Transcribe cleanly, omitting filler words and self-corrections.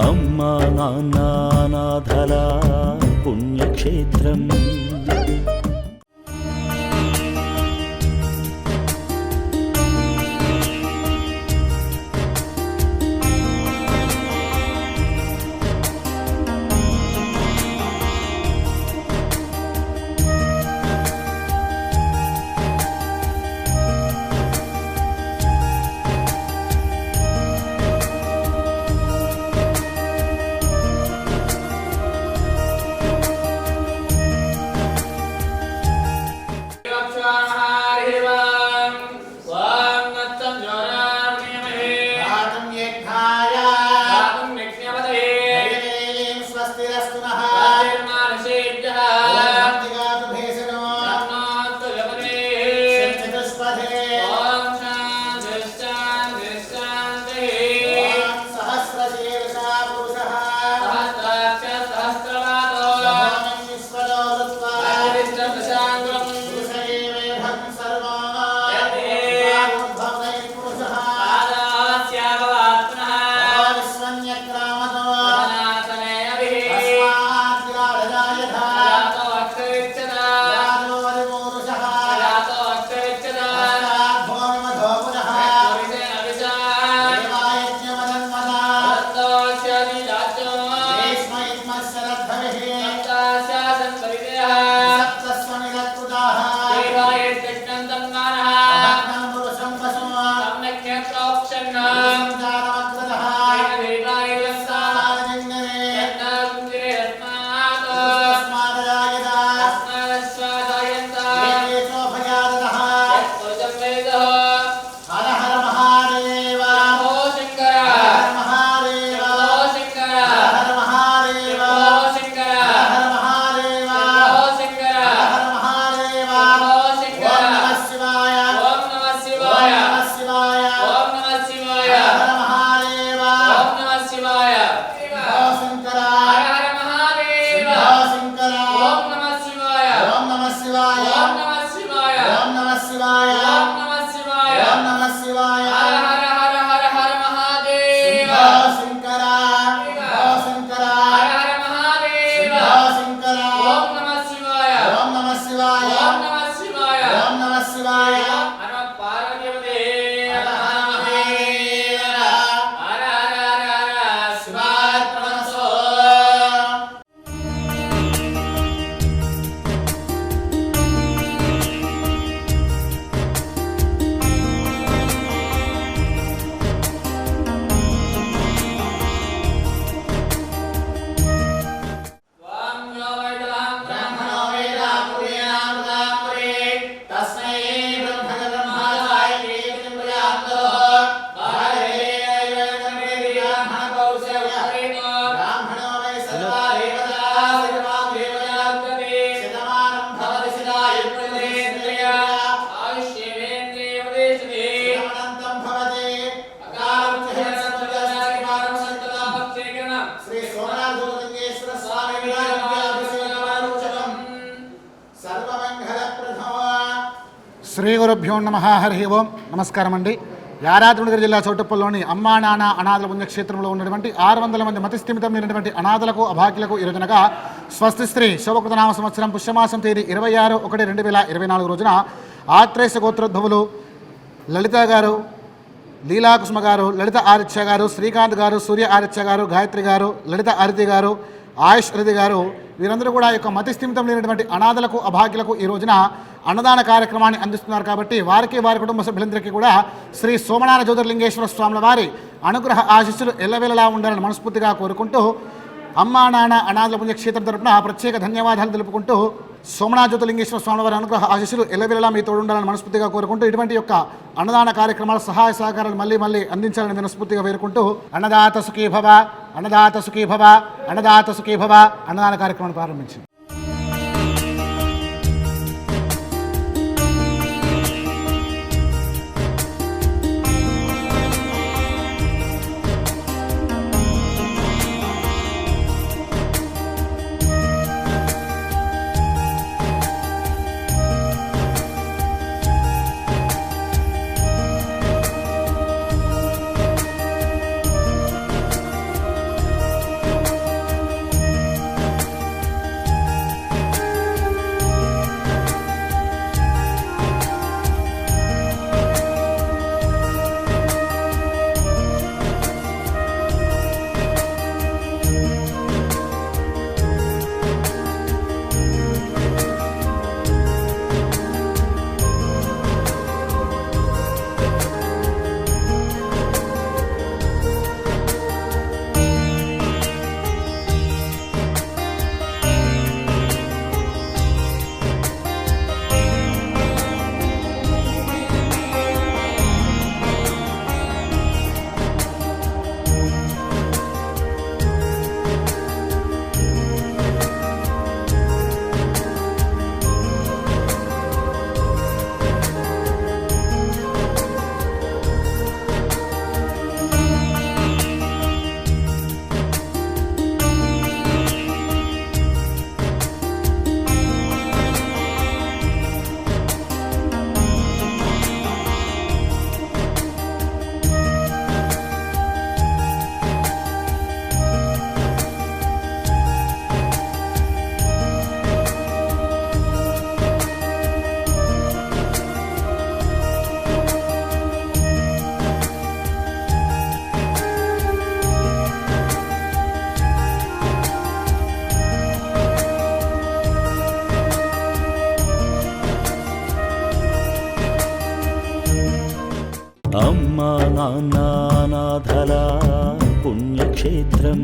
అమ్మా నాన్న అనాథల పుణ్యక్షేత్రం. శ్రీ గురుభ్యో నమః. హరి ఓం. నమస్కారం అండి. యాదాద్రి జిల్లా చౌటుప్పల్లోని అమ్మా నాన్న అనాథల పుణ్యక్షేత్రంలో ఉన్నటువంటి 600 మంది మతిస్థిమితం లేనటువంటి అనాథలకు అభాగ్యులకు ఈ రోజునగా స్వస్తి శ్రీ శోభకృతనామ సంవత్సరం పుష్యమాసం తేదీ 26/1/2024 రోజున ఆత్రేయ గోత్రోద్భవులు లలిత గారు, లీలాకుసుమ గారు, లలిత ఆదిత్య గారు, శ్రీకాంత్ గారు, సూర్య ఆదిత్య గారు, గాయత్రి గారు, లలిత అరితి గారు, ఆయుష్ అరితి గారు వీరందరూ కూడా యొక్క మతిస్థిమితం లేనటువంటి అనాథలకు అభాగ్యులకు ఈ రోజున అన్నదాన కార్యక్రమాన్ని అందిస్తున్నారు. కాబట్టి వారికి వారి కుటుంబ సభ్యులందరికీ కూడా శ్రీ సోమనాథ జ్యోతిర్లింగేశ్వర స్వాముల వారి అనుగ్రహ ఆశీస్సులు ఎల్లవేళలా ఉండాలని మనస్ఫూర్తిగా కోరుకుంటూ అమ్మా నాన్న అనాథల పుణ్యక్షేత్రం తరపున ప్రత్యేక ధన్యవాదాలు తెలుపుకుంటూ సోమనాథ జ్యోతిర్లింగేశ్వర స్వామి వారి అనుగ్రహ ఆశీస్సులు ఎల్లవేళలా మీ తోడు ఉండాలని మనస్ఫూర్తిగా కోరుకుంటూ ఇటువంటి యొక్క అన్నదాన కార్యక్రమాల సహాయ సహకారాలు మళ్ళీ అందించాలని మనస్ఫూర్తిగా వేరుకుంటూ అన్నదాత సుఖీ భవ, అన్నదాత సుఖీ భవ, అన్నదాత సుఖీ భవ అన్నదాన కార్యక్రమాన్ని ప్రారంభించింది. నాన్న అనాథల పుణ్యక్షేత్రం